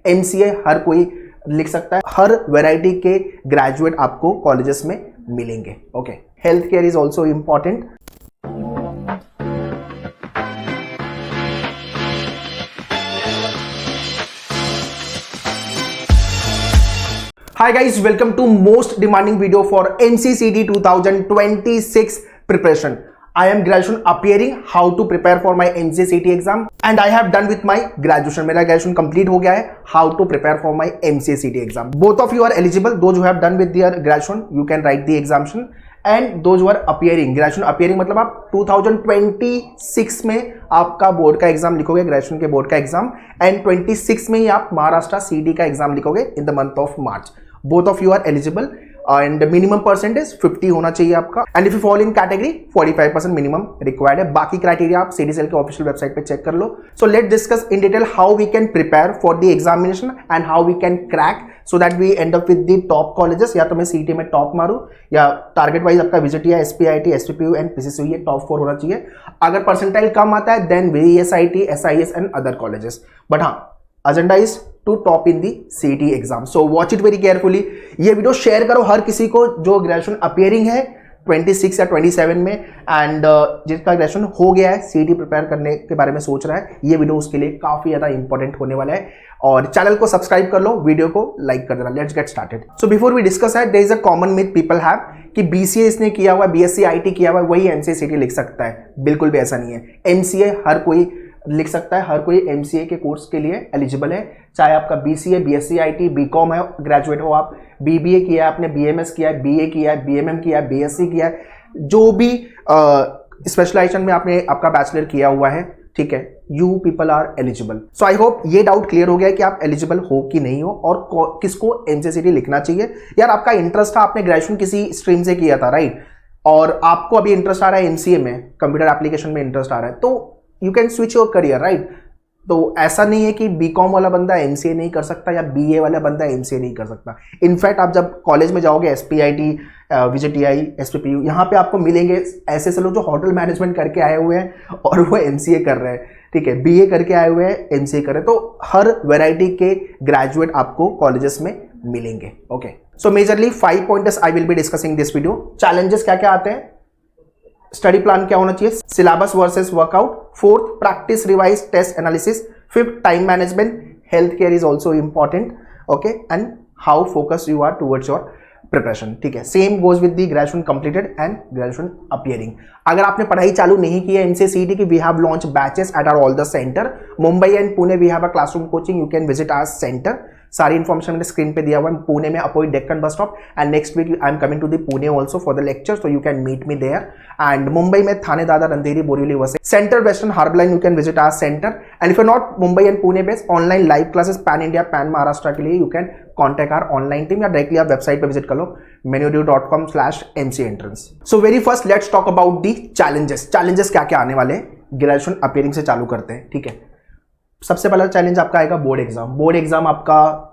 MCA हर कोई लिख सकता है, हर वैरायटी के ग्रेजुएट आपको कॉलेजेस में मिलेंगे। Okay, health care is also important. Hi guys, welcome to most demanding video for MCCT 2026 preparation. I am graduation appearing how to prepare for my MCCT exam and I have done with my graduation. मेरा graduation complete हो गया है. How to prepare for my MCCT exam. Both of you are eligible. Those who have done with their graduation, you can write the examination. And those who are appearing, graduation appearing मतलब आप 2026 में आपका board का exam लिखोगे, graduation के board का exam, and 26 में ही आप महाराष्ट्र सीडी का एग्जाम लिखोगे in the month of March. Both of you are eligible and minimum percentage 50 होना चाहिए आपका, and if you fall in category 45% minimum required है. बाकी क्राइटेरिया आप सीडीसीएल के ऑफिशियल वेबसाइट पे चेक कर लो. So let discuss in detail how we can prepare for the examination and how we can crack so that we end up with the top colleges. या तो मैं सीटी में top मारूं या target wise आपका visit या SPIT, SPPU and PCC ये top 4 होना चाहिए. अगर परसेंटाइल कम आता है then VSIT, SIS and other colleges. But हाँ, agenda is to top in दी सीटी exam. So watch it very carefully. ये वीडियो शेयर करो हर किसी को जो ग्रेजुएशन अपीयरिंग है 26 या 27 में एंड जिसका ग्रेजुएशन हो गया है, सीटी प्रिपेयर करने के बारे में सोच रहा है. ये वीडियो उसके लिए काफी ज्यादा इंपॉर्टेंट होने वाला है. और चैनल को सब्सक्राइब कर लो, वीडियो को लाइक कर देना. Let's get started. So before we discuss है, there is a common myth people have कि बीसीए इसने किया हुआ, बीएससी आईटी किया हुआ, वही एमसीए सीटी लिख सकता है. बिल्कुल भी ऐसा नहीं है. एमसीए हर कोई लिख सकता है, हर कोई एमसीए के कोर्स के लिए एलिजिबल है. चाहे आपका बीसीए, बीएससी आईटी, बीकॉम है, ग्रेजुएट हो आप, बीबीए किया है आपने, बीएमएस किया है, बीए किया है, बीएमएम किया है, बीएससी किया है, जो भी स्पेशलाइजेशन में आपने आपका बैचलर किया हुआ है, ठीक है, you people are eligible. So I hope ये डाउट क्लियर हो गया है कि आप एलिजिबल हो कि नहीं हो और किसको एमसीसीटी लिखना चाहिए. यार आपका इंटरेस्ट था, आपने ग्रेजुएशन किसी स्ट्रीम से किया था, राइट, और आपको अभी इंटरेस्ट आ रहा है एमसीए में, कंप्यूटर एप्लीकेशन में इंटरेस्ट आ रहा है, तो you can switch your career, right. तो ऐसा नहीं है कि बीकॉम वाला बंदा एमसीए नहीं कर सकता या बीए वाला बंदा एमसीए नहीं कर सकता. इनफैक्ट आप जब कॉलेज में जाओगे, एसपीआईटी, विजिटीआई, एसपीपीयू, यहाँ पे आपको मिलेंगे ऐसे लोग जो होटल मैनेजमेंट करके आए हुए हैं और वो एमसीए कर रहे हैं, ठीक है, बीए करके आए हुए हैं, एमसीए कर रहे हैं. तो हर वैरायटी के ग्रेजुएट आपको कॉलेजेस में मिलेंगे. Okay, so majorly 5 pointers I will be discussing this video. Challenges क्या क्या आते हैं, स्टडी प्लान क्या होना चाहिए, syllabus versus workout, fourth practice revise test analysis, fifth time management, health care is also important. Okay, and how focus you are towards your preparation. ठीक है, same goes with the graduation completed and graduation appearing. अगर आपने पढ़ाई चालू नहीं की है MCCT की, we have launch batches at our all the centre. Mumbai and Pune we have a classroom coaching, you can visit our centre. सारी इन्फॉर्मेशन मैंने स्क्रीन पे दिया हुआ है. पुणे में opposite Deccan bus stop, and next week I am coming to the Pune also for the lecture, so you can meet me there. And Mumbai में थाने, दादर, अंधेरी, बोरीवली, वसे centre, western harbour line, you can visit our centre. And if you not Mumbai and Pune based, online live classes pan India, pan Maharashtra के लिए you can contact our online team या directly आप website पे visit कर लो, menudeo.com/mcentrance. So very first let's talk about the challenges. Challenges क्या क्या आने वाले हैं, ग्रेजुएशन अपीयरिंग से चालू करते हैं. ठीक है, सबसे पहला चैलेंज आपका आएगा बोर्ड एग्जाम. बोर्ड एग्जाम आपका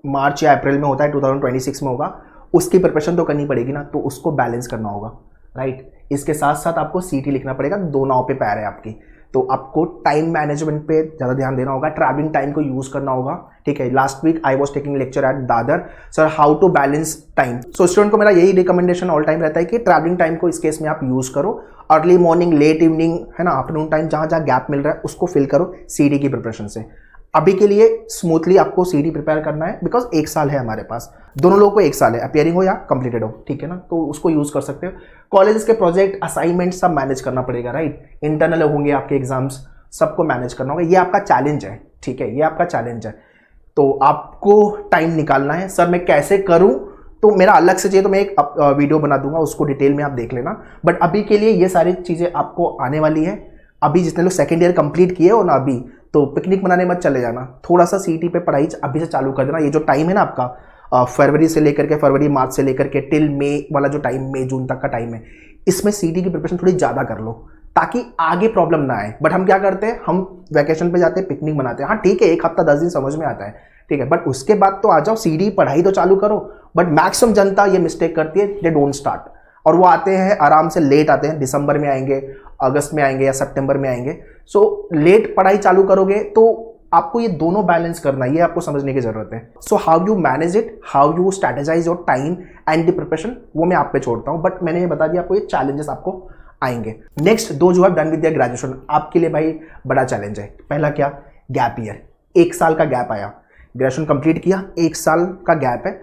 मार्च या अप्रैल में होता है, 2026 में होगा. उसकी प्रिपरेशन तो करनी पड़ेगी ना, तो उसको बैलेंस करना होगा, राइट. इसके साथ साथ आपको सीटी लिखना पड़ेगा. दो नाव पे पैर है आपकी, तो आपको टाइम मैनेजमेंट पे ज़्यादा ध्यान देना होगा, ट्रैवलिंग टाइम को यूज़ करना होगा. ठीक है, last week I was taking lecture at Dadar, sir how to balance time. So student को मेरा यही रिकमेंडेशन ऑल टाइम रहता है कि ट्रैवलिंग टाइम को इस केस में आप यूज़ करो. अर्ली मॉर्निंग, लेट इवनिंग, है ना, आफ्टरनून टाइम, जहाँ जहाँ गैप मिल रहा है उसको फिल करो सीडी की प्रिपरेशन से. अभी के लिए स्मूथली आपको सीडी प्रिपेयर करना है, बिकॉज 1 साल है हमारे पास. दोनों लोगों को 1 साल है, अपीयरिंग हो या कंप्लीटेड हो, ठीक है ना, तो उसको यूज़ कर सकते हो. कॉलेज के प्रोजेक्ट, असाइनमेंट सब मैनेज करना पड़ेगा, राइट. इंटरनल होंगे आपके एग्जाम्स, सबको मैनेज करना होगा. ये आपका चैलेंज है, ठीक है, ये आपका चैलेंज है. तो आपको टाइम निकालना है. सर मैं कैसे करूं, तो मेरा अलग से चाहिए तो मैं एक वीडियो बना दूंगा, उसको डिटेल में आप देख लेना. बट अभी के लिए ये सारी चीज़ें आपको आने वाली है. अभी जितने लोग सेकेंड ईयर कंप्लीट किए हो ना अभी, तो पिकनिक मनाने मत चले जाना. थोड़ा सा सीटी पे पढ़ाई अभी से चालू कर देना. ये जो टाइम है ना आपका, फरवरी से लेकर के, फरवरी मार्च से लेकर के टिल मई वाला जो टाइम, मई जून तक का टाइम है, इसमें सीटी की प्रिपरेशन थोड़ी ज़्यादा कर लो ताकि आगे प्रॉब्लम ना आए. बट हम क्या करते हैं, हम वैकेशन पे जाते हैं, पिकनिक मनाते हैं. हाँ ठीक है, 1 हफ्ता 10 दिन समझ में आता है, ठीक है, बट उसके बाद तो आ जाओ, सीडी पढ़ाई तो चालू करो. बट मैक्सिमम जनता ये मिस्टेक करती है, दे डोंट स्टार्ट, और वो आते हैं आराम से, लेट आते हैं, दिसंबर में आएंगे, अगस्त में आएंगे या सितंबर में आएंगे. सो लेट पढ़ाई चालू करोगे तो आपको ये दोनों बैलेंस करना है, ये आपको समझने की जरूरत है। So how you manage it, how you strategise your time and the preparation, वो मैं आप पे छोड़ता हूं, बट मैंने ये बता दिया आपको ये चैलेंजेस आपको आएंगे। नेक्स्ट, दो जो है डन विद देयर ग्रेजुएशन, आपके लिए भाई बड़ा चैलेंज है। पहला क्या, गैप ईयर, 1 साल का गैप आया, ग्रेजुएशन कंप्लीट किया, 1 साल का गैप है।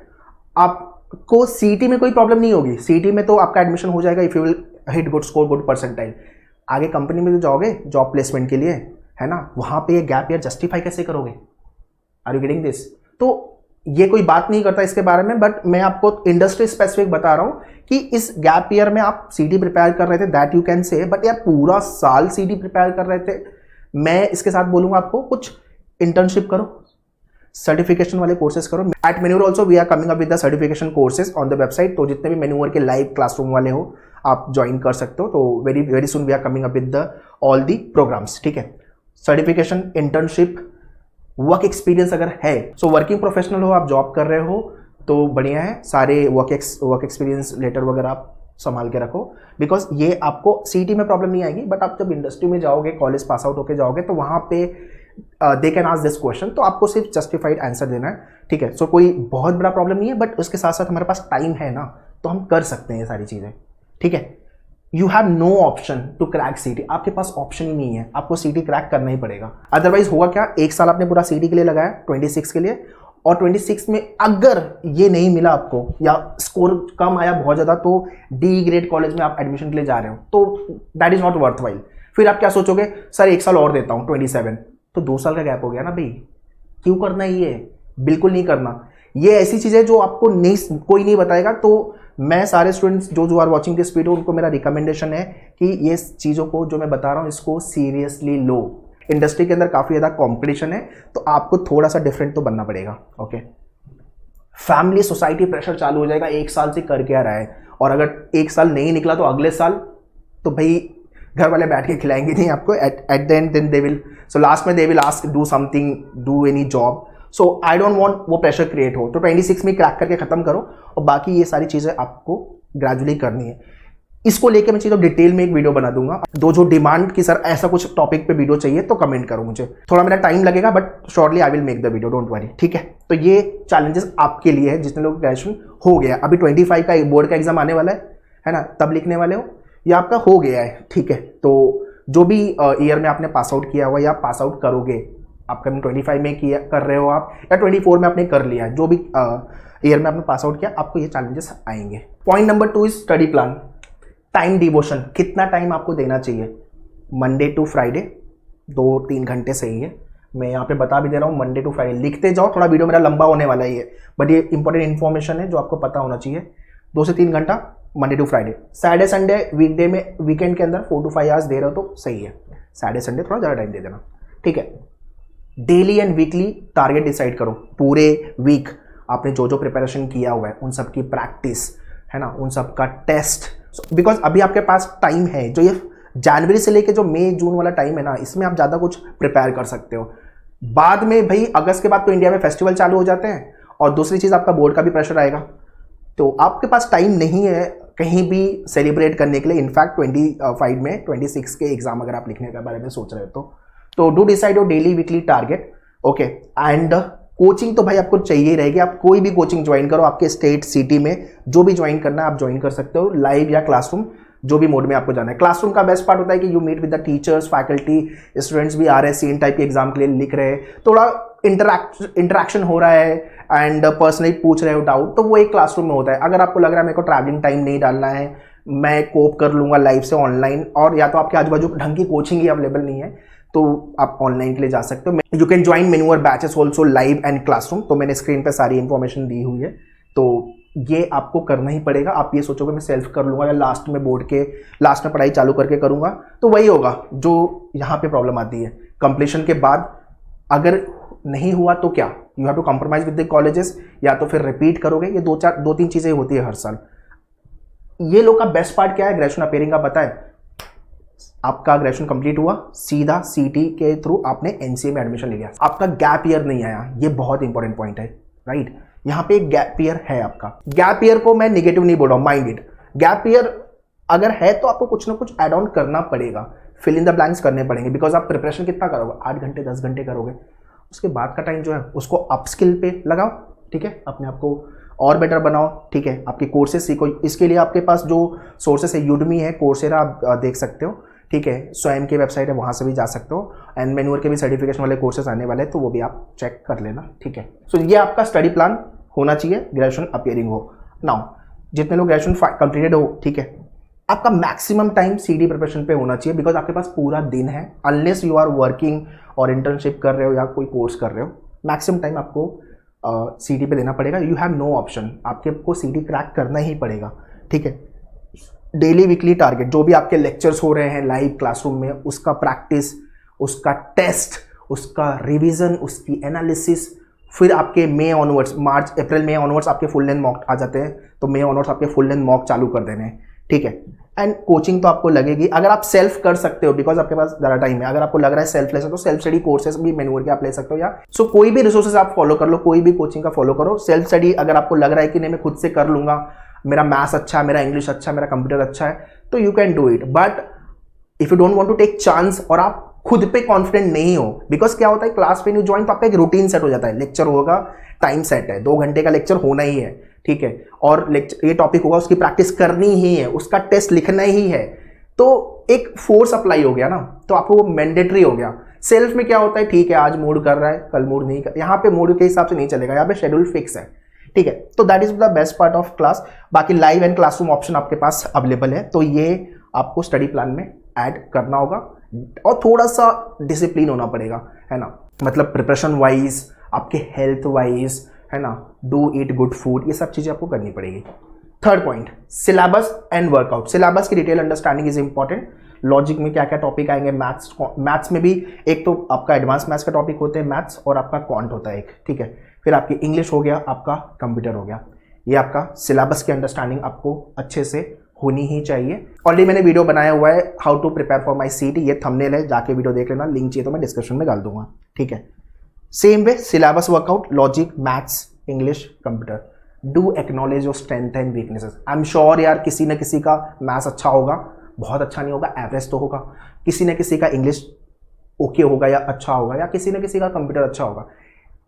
आपको सीईटी में कोई प्रॉब्लम नहीं होगी, सीईटी में तो आपका एडमिशन हो जाएगा if you will hit good score, good percentile. आगे कंपनी में जो जाओगे जॉब प्लेसमेंट के लिए, है ना, वहां पे ये गैप ईयर जस्टिफाई कैसे करोगे? Are you getting this? तो ये कोई बात नहीं करता इसके बारे में, बट मैं आपको इंडस्ट्री स्पेसिफिक बता रहा हूं कि इस गैप ईयर में आप सीडी प्रिपेयर कर रहे थे, that you can say, but यार पूरा साल सीडी प्रिपेयर कर रहे थे। मैं इसके साथ बोलूंगा आपको कुछ इंटर्नशिप करो, सर्टिफिकेशन वाले कोर्सेज करो। एट मेन्यूर also we are coming up with the certification courses on the website, तो जितने भी मेन्यूर के लाइव क्लासरूम वाले हो आप ज्वाइन कर सकते हो। तो very very soon we are coming up with the all the programs, ठीक है। सर्टिफिकेशन, इंटर्नशिप, वर्क एक्सपीरियंस अगर है, सो वर्किंग प्रोफेशनल हो, आप जॉब कर रहे हो तो बढ़िया है, सारे वर्क एक्सपीरियंस लेटर वगैरह आप संभाल के रखो, बिकॉज ये आपको सीटी में प्रॉब्लम नहीं आएगी, बट आप जब इंडस्ट्री में जाओगे, कॉलेज पास आउट होके जाओगे, तो वहाँ पे they can ask this question, तो आपको सिर्फ जस्टिफाइड आंसर देना है, ठीक है। सो कोई बहुत बड़ा प्रॉब्लम नहीं है, बट उसके साथ साथ हमारे पास टाइम है ना, तो हम कर सकते हैं ये सारी चीज़ें, ठीक है। You have no option to crack CET, आपके पास ऑप्शन ही नहीं है, आपको सीटी क्रैक करना ही पड़ेगा। अदरवाइज होगा क्या, 1 साल आपने पूरा सीटी के लिए लगाया 26 के लिए, और 26 में अगर ये नहीं मिला आपको या स्कोर कम आया बहुत ज़्यादा, तो डी ग्रेड कॉलेज में आप एडमिशन के लिए जा रहे हो, तो that is not worth while. फिर आप क्या सोचोगे, सर 1 साल और देता हूँ 27, तो 2 साल का गैप हो गया ना भाई, क्यों करना है ये? बिल्कुल नहीं करना। ये ऐसी चीज़ है जो आपको नहीं, कोई नहीं बताएगा। तो मैं सारे स्टूडेंट्स जो आर वॉचिंग दिस वीडियो, उनको मेरा रिकमेंडेशन है कि ये चीज़ों को जो मैं बता रहा हूँ इसको सीरियसली लो। इंडस्ट्री के अंदर काफ़ी ज़्यादा कॉम्पिटिशन है, तो आपको थोड़ा सा डिफरेंट तो बनना पड़ेगा, ओके। फैमिली सोसाइटी प्रेशर चालू हो जाएगा, 1 साल से कर क्या रहा है, और अगर 1 साल नहीं निकला तो अगले साल तो भाई घर वाले बैठ के खिलाएंगे नहीं आपको, at the end then they will, so last में they will ask do something, do any job. So I don't want वो प्रेशर क्रिएट हो, तो 26 में क्रैक करके खत्म करो, और बाकी ये सारी चीज़ें आपको ग्रेजुअली करनी है। इसको लेके मैं चीज़ों डिटेल में एक वीडियो बना दूंगा। जो डिमांड की सर ऐसा कुछ टॉपिक पे वीडियो चाहिए तो कमेंट करो मुझे, थोड़ा मेरा टाइम लगेगा, but shortly I will make the video, don't worry, ठीक है। तो ये चैलेंजेस आपके लिए है, जितने लोग ग्रेजुएशन हो गया, अभी 25 का बोर्ड का एग्जाम आने वाला है ना, तब लिखने वाले हो, या आपका हो गया है, ठीक है। तो जो भी ईयर में आपने पास आउट किया हुआ या पास आउट करोगे, आपका 25 में किया कर रहे हो आप, या 24 में आपने कर लिया है, जो भी ईयर में आपने पास आउट किया, आपको ये चैलेंजेस आएंगे। Point number 2 is study plan, time devotion, कितना टाइम आपको देना चाहिए। मंडे टू फ्राइडे 2-3 घंटे सही है, मैं यहाँ पे बता भी दे रहा हूँ, मंडे टू फ्राइडे लिखते जाओ, थोड़ा वीडियो मेरा लंबा होने वाला ही है, बट ये इंपॉर्टेंट इन्फॉर्मेशन है जो आपको पता होना चाहिए। 2 से 3 घंटा Monday to Friday. Saturday Sunday weekday में, वीकेंड के अंदर 4 to 5 आवर्स दे रहे हो तो सही है, सैटरडे संडे थोड़ा ज़्यादा टाइम दे देना, ठीक है। Daily and weekly target decide करो, पूरे वीक आपने जो जो प्रिपरेशन किया हुआ है उन सब की प्रैक्टिस, है ना, उन सब का टेस्ट, बिकॉज अभी आपके पास टाइम है, जो ये जनवरी से लेके जो मई जून वाला टाइम है ना, इसमें आप ज़्यादा कुछ प्रिपेयर कर सकते हो। बाद में भाई अगस्त के बाद तो इंडिया में फेस्टिवल चालू हो जाते हैं, और दूसरी चीज़ आपका बोर्ड का भी प्रेशर आएगा, तो आपके पास टाइम नहीं है कहीं भी सेलिब्रेट करने के लिए। इनफैक्ट 25 में 26 के एग्जाम अगर आप लिखने के बारे में सोच रहे हो तो do decide your daily weekly target, okay. And coaching तो भाई आपको चाहिए ही रहेगी, आप कोई भी कोचिंग ज्वाइन करो, आपके स्टेट सिटी में जो भी ज्वाइन करना है आप ज्वाइन कर सकते हो, लाइव या क्लासरूम, जो भी मोड में आपको जाना है। क्लासरूम का बेस्ट पार्ट होता है कि you meet with the teachers, faculty, students भी आ रहे हैं, सेम टाइप के एग्जाम के लिए लिख रहे हैं, थोड़ा इंटरेक्शन हो रहा है, एंड पर्सनली पूछ रहे हो डाउट, तो वो एक क्लासरूम में होता है। अगर आपको लग रहा है मेरे को ट्रैवलिंग टाइम नहीं डालना है, मैं कोप कर लूँगा लाइव से ऑनलाइन, और या तो आपके आजू बाजू ढंग की कोचिंग ही अवेलेबल नहीं है, तो आप ऑनलाइन के लिए जा सकते हो। You can join manure batches also live and classroom, तो मैंने स्क्रीन पे सारी इन्फॉर्मेशन दी हुई है, तो ये आपको करना ही पड़ेगा। आप ये सोचोगे मैं सेल्फ कर लूँगा या लास्ट में बोर्ड के लास्ट में पढ़ाई चालू करके करूँगा, तो वही होगा जो यहाँ पे प्रॉब्लम आती है। कंप्लीशन के बाद अगर नहीं हुआ तो क्या, you have to compromise with the colleges, या तो फिर रिपीट करोगे। ये 2-3 चीज़ें होती है हर साल। ये लोग का बेस्ट पार्ट क्या है ग्रेजुएशन अपीयरिंग का पता है, आपका ग्रेजुएशन कंप्लीट हुआ, सीधा सीटी के थ्रू आपने एनसीए में एडमिशन ले लिया, आपका गैप ईयर नहीं आया। ये बहुत इंपॉर्टेंट पॉइंट है, राइट। यहाँ पे एक गैप ईयर है आपका। गैप ईयर को मैं निगेटिव नहीं बोल रहा हूँ, माइंड इट। गैप ईयर अगर है तो आपको कुछ ना कुछ एड ऑन करना पड़ेगा, फिल इन द ब्लैंक्स करने पड़ेंगे, बिकॉज आप प्रिपरेशन कितना करोगे, 8 घंटे 10 घंटे करोगे, उसके बाद का टाइम जो है उसको अपस्किल पे लगाओ, ठीक है, अपने आप को और बेटर बनाओ, ठीक है, आपके कोर्सेज सीखो। इसके लिए आपके पास जो सोर्सेस है, यूडमी है, कोर्सेरा आप देख सकते हो, ठीक है, स्वयं की वेबसाइट है, वहाँ से भी जा सकते हो, एंड मैन्योर के भी सर्टिफिकेशन वाले कोर्सेज आने वाले हैं, तो वो भी आप चेक कर लेना, ठीक है। सो ये आपका स्टडी प्लान होना चाहिए, ग्रेजुएशन अपीयरिंग हो। नाउ जितने लोग ग्रेजुएशन कंप्लीटेड हो, ठीक है, आपका मैक्सिमम टाइम सीडी प्रिपरेशन पे होना चाहिए, बिकॉज आपके पास पूरा दिन है, अनलेस यू आर वर्किंग और इंटर्नशिप कर रहे हो या कोई कोर्स कर रहे हो, मैक्सिमम टाइम आपको सीडी पे देना पड़ेगा। यू हैव नो ऑप्शन, आपको सीडी क्रैक करना ही पड़ेगा, ठीक है। डेली वीकली टारगेट, जो भी आपके लेक्चर्स हो रहे हैं लाइव क्लासरूम में, उसका प्रैक्टिस, उसका टेस्ट, उसका रिवीजन, उसकी एनालिसिस, फिर आपके मई ऑनवर्ड्स, मार्च अप्रैल मई ऑनवर्ड्स आपके फुल लेंथ मॉक आ जाते हैं, तो मई ऑनवर्ड्स आपके फुल लेंथ मॉक चालू कर देने हैं, ठीक है। एंड कोचिंग तो आपको लगेगी, अगर आप सेल्फ कर सकते हो, बिकॉज आपके पास ज़्यादा टाइम है, अगर आपको लग रहा है सेल्फ ले सकते हो, सेल्फ स्टडी कोर्सेज भी मैन्योर के आप ले सकते हो, या सो कोई भी रिसोर्सेज आप फॉलो कर लो, कोई भी कोचिंग का फॉलो करो। सेल्फ स्टडी अगर आपको लग रहा है कि नहीं मैं खुद से कर लूंगा, मेरा मैथ्स अच्छा है, मेरा इंग्लिश अच्छा है, मेरा कंप्यूटर अच्छा है, तो you can do it, but if you don't want to take chance और आप खुद पे कॉन्फिडेंट नहीं हो, बिकॉज क्या होता है क्लास पे न्यू ज्वाइन तो आपका एक रूटीन सेट हो जाता है, लेक्चर होगा, टाइम सेट है, 2 घंटे का लेक्चर होना ही है, ठीक है, और लेक्चर ये टॉपिक होगा, उसकी प्रैक्टिस करनी ही है, उसका टेस्ट लिखना ही है, तो एक फोर्स अप्लाई हो गया ना, तो आपको वो मैंडेटरी हो गया। सेल्फ में क्या होता है, ठीक है आज मूड कर रहा है, कल मूड नहीं कर, यहाँ पे मूड के हिसाब से नहीं चलेगा, यहाँ पे शेड्यूल फिक्स है, ठीक है। तो that is the best part of class. बाकी लाइव एंड क्लासरूम ऑप्शन आपके पास अवेलेबल है, तो ये आपको स्टडी प्लान में ऐड करना होगा, और थोड़ा सा डिसिप्लिन होना पड़ेगा, है ना, मतलब प्रिपरेशन वाइज, आपके हेल्थ वाइज, है ना, डू ईट गुड फूड, ये सब चीजें आपको करनी पड़ेगी। Third point, syllabus and workout. Syllabus की detail understanding is important. Logic में क्या क्या टॉपिक आएंगे, मैथ्स में भी एक तो आपका एडवांस मैथ्स का टॉपिक होते हैं मैथ्स, और आपका क्वांट होता है एक, ठीक है, फिर आपकी इंग्लिश हो गया, आपका कंप्यूटर हो गया। ये आपका सिलेबस की अंडरस्टैंडिंग आपको अच्छे से होनी ही चाहिए। ऑलरेडी मैंने वीडियो बनाया हुआ है how to prepare for my CET, ये थंबनेल है, जाके वीडियो देख लेना, लिंक चाहिए तो मैं डिस्क्रिप्शन में डाल दूंगा, ठीक है। Same way syllabus, workout, logic, maths, English, computer, do acknowledge your strength and weaknesses. I am sure यार किसी न किसी का मैथ्स अच्छा होगा, बहुत अच्छा नहीं होगा, एवरेज तो होगा, किसी न किसी का इंग्लिश ओके होगा या अच्छा होगा, या किसी न किसी का कंप्यूटर अच्छा होगा।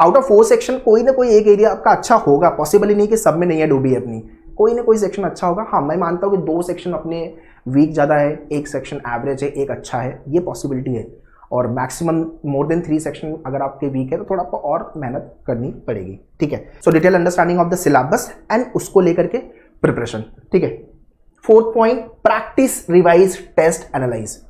आउट ऑफ 4 सेक्शन कोई ना कोई एक एरिया आपका अच्छा होगा, पॉसिबल ही नहीं कि सब में नहीं है डूबी अपनी, कोई ना कोई सेक्शन अच्छा होगा। हाँ मैं मानता हूँ कि 2 सेक्शन अपने वीक ज़्यादा है, 1 सेक्शन एवरेज है, 1 अच्छा है, ये पॉसिबिलिटी है, और मैक्सिमम मोर देन 3 सेक्शन अगर आपके वीक है तो थोड़ा आपको और मेहनत करनी पड़ेगी, ठीक है। So detail understanding of the syllabus and उसको लेकर के प्रिपरेशन, ठीक है। 4th point, practice, revise, test, analyse.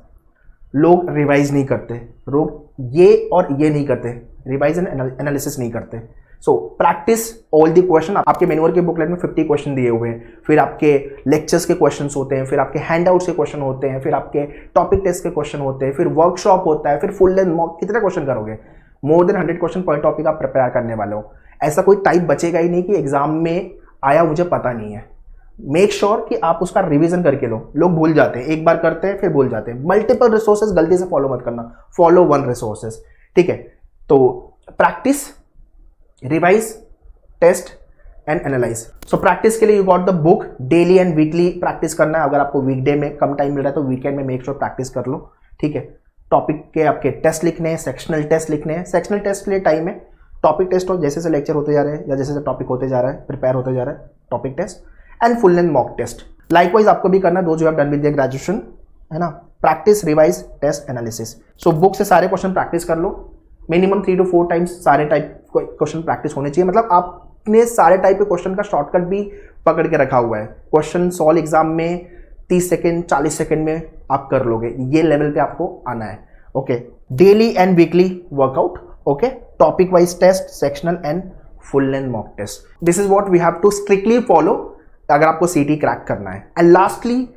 लोग रिवाइज नहीं करते, लोग ये और ये नहीं करते, रिवाइज एंड एनालिसिस नहीं करते। So practice all the question. आपके मैन्युअल के बुकलेट में 50 क्वेश्चन दिए हुए हैं, फिर आपके लेक्चर्स के क्वेश्चंस होते हैं, फिर आपके हैंडआउट्स के क्वेश्चन होते हैं, फिर आपके टॉपिक टेस्ट के क्वेश्चन होते हैं, फिर वर्कशॉप होता है, फिर फुल लेंथ मॉक। कितने क्वेश्चन करोगे? मोर देन 100 क्वेश्चन पर टॉपिक आप प्रिपेयर करने वाले हो। ऐसा कोई टाइप बचेगा ही नहीं कि एग्जाम में आया मुझे पता नहीं है। मेक श्योर कि आप उसका रिवीजन करके लो। लोग भूल जाते हैं, एक बार करते हैं फिर भूल जाते हैं। मल्टीपल रिसोर्सेज गलती से फॉलो मत करना, फॉलो 1 रिसोर्सेज, ठीक है। तो practice, revise, test and analyse. So practice के लिए you got the book, daily and weekly practice करना है। अगर आपको वीकडे में कम टाइम मिल रहा है तो वीकेंड में मेक श्योर प्रैक्टिस कर लो, ठीक है। टॉपिक के आपके टेस्ट लिखने हैं, सेक्शनल टेस्ट लिखने हैं। सेक्शनल टेस्ट के लिए टाइम है, टॉपिक टेस्ट हो, जैसे से लेक्चर होते जा रहे हैं या जैसे से टॉपिक होते जा रहा है, प्रिपेयर होते जा रहा है, topic test and full length mock test. Likewise आपको भी करना, दो जो have done with your graduation, है ना। Practice, revise, test, analysis. So book से सारे क्वेश्चन प्रैक्टिस कर लो, मिनिमम 3 to 4 टाइम्स सारे टाइप क्वेश्चन प्रैक्टिस होने चाहिए। मतलब आपने सारे टाइप के क्वेश्चन का शॉर्टकट भी पकड़ के रखा हुआ है। क्वेश्चन सॉल्व एग्जाम में 30 सेकेंड 40 सेकेंड में आप कर लोगे, ये लेवल पे आपको आना है, okay. Daily and weekly workout, okay. Topic wise test, sectional and full length mock test. This is what we have to strictly follow अगर आपको सीटी क्रैक करना है। एंड लास्टली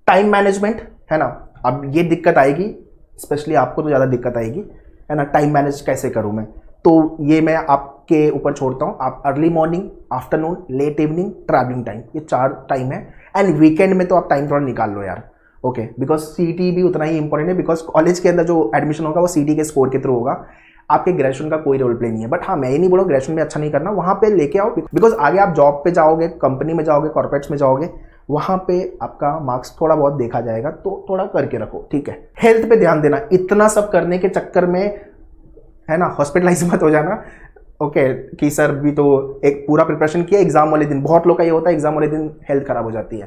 टाइम मैनेजमेंट, है ना। अब ये दिक्कत आएगी, स्पेशली आपको तो ज़्यादा दिक्कत आएगी, है ना। टाइम मैनेज कैसे करूँ मैं, तो ये मैं आपके ऊपर छोड़ता हूँ। आप early morning, afternoon, late evening, travelling time, ये 4 टाइम है। एंड वीकेंड में तो आप टाइम थोड़ा निकाल लो यार, ओके। बिकॉज सीटी भी उतना ही इंपॉर्टेंट है, बिकॉज कॉलेज के अंदर जो एडमिशन होगा वो सीटी के स्कोर के थ्रू होगा। आपके ग्रेजुएशन का कोई रोल प्ले नहीं है। बट हाँ, मैं ये नहीं बोलूँ ग्रेजुएशन में अच्छा नहीं करना, वहाँ पे लेके आओ, बिकॉज आगे आप जॉब पे जाओगे, कंपनी में जाओगे, कॉर्पोरेट्स में जाओगे, वहाँ पे आपका मार्क्स थोड़ा बहुत देखा जाएगा, तो थोड़ा करके रखो, ठीक है। हेल्थ पे ध्यान देना, इतना सब करने के चक्कर में है ना, हॉस्पिटलाइज मत हो जाना। ओके कि सर भी तो एक पूरा प्रिपरेशन किया, एग्जाम वाले दिन बहुत लोग का ये होता है एग्जाम वाले दिन हेल्थ खराब हो जाती है।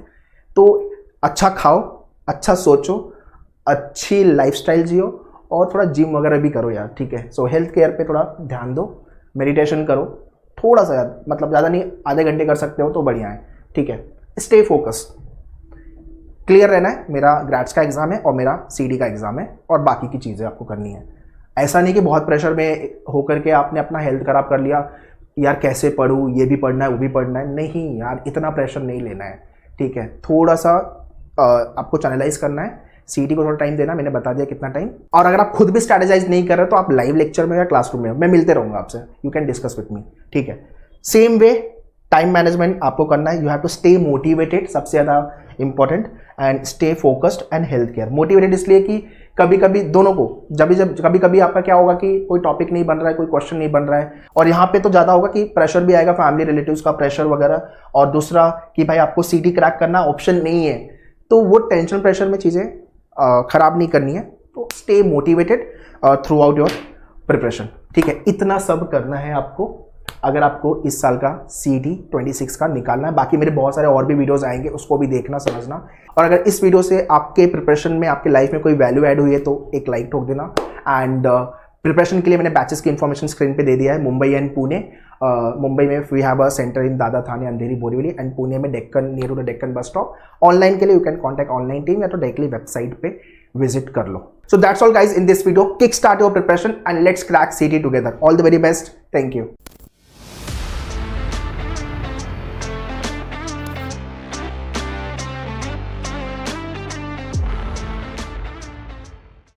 तो अच्छा खाओ, अच्छा सोचो, अच्छी लाइफस्टाइल जियो और थोड़ा जिम वगैरह भी करो यार, ठीक है। सो हेल्थ केयर पे थोड़ा ध्यान दो, मेडिटेशन करो थोड़ा सा यार, मतलब ज़्यादा नहीं, आधे घंटे कर सकते हो तो बढ़िया है, ठीक है। स्टे फोकस, क्लियर रहना है। मेरा ग्रेड्स का एग्जाम है और मेरा सीडी का एग्जाम है और बाकी की चीज़ें आपको करनी है। ऐसा नहीं कि बहुत प्रेशर में होकर के आपने अपना हेल्थ खराब कर लिया, यार कैसे पढूं, ये भी पढ़ना है वो भी पढ़ना है, नहीं यार इतना प्रेशर नहीं लेना है, ठीक है। थोड़ा सा आपको चैनलाइज करना है, सीटी को थोड़ा टाइम देना, मैंने बता दिया कितना टाइम। और अगर आप खुद भी स्ट्रैटेजाइज नहीं कर रहे तो आप लाइव लेक्चर में या क्लासरूम में मैं मिलते रहूंगा आपसे, you can discuss with me, ठीक है। सेम वे टाइम मैनेजमेंट आपको करना है, you have to stay motivated, सबसे ज़्यादा important, and stay focused and health care. Motivated इसलिए कि कभी कभी दोनों को, जब कभी कभी आपका क्या होगा कि कोई टॉपिक नहीं बन रहा है, कोई क्वेश्चन नहीं बन रहा है, और यहाँ पे तो ज़्यादा होगा कि प्रेशर भी आएगा, फैमिली रिलेटिव्स का प्रेशर वगैरह, और दूसरा कि भाई आपको सीटी क्रैक करना ऑप्शन नहीं है, तो वो टेंशन प्रेशर में चीज़ें खराब नहीं करनी है। तो stay motivated through out your preparation, ठीक है। इतना सब करना है आपको अगर आपको इस साल का CET 26 का निकालना है। बाकी मेरे बहुत सारे और भी वीडियोस आएंगे, उसको भी देखना समझना। और अगर इस वीडियो से आपके प्रिपरेशन में, आपके लाइफ में कोई वैल्यू ऐड हुई है तो एक लाइक ठोक देना। एंड प्रिपरेशन के लिए मैंने बैचेस की इन्फॉर्मेशन स्क्रीन पे दे दिया है, मुंबई एंड पुणे। मुंबई में we have a centre in Dadar Thane, Andheri, Borivali, and Pune में Deccan, near to the Deccan bus stop. Online के लिए you can contact online team या तो डायरेक्टली वेबसाइट पे विजिट कर लो। So that's all guys in this video. Kickstart your preparation and let's crack CET together. All the very best. Thank you.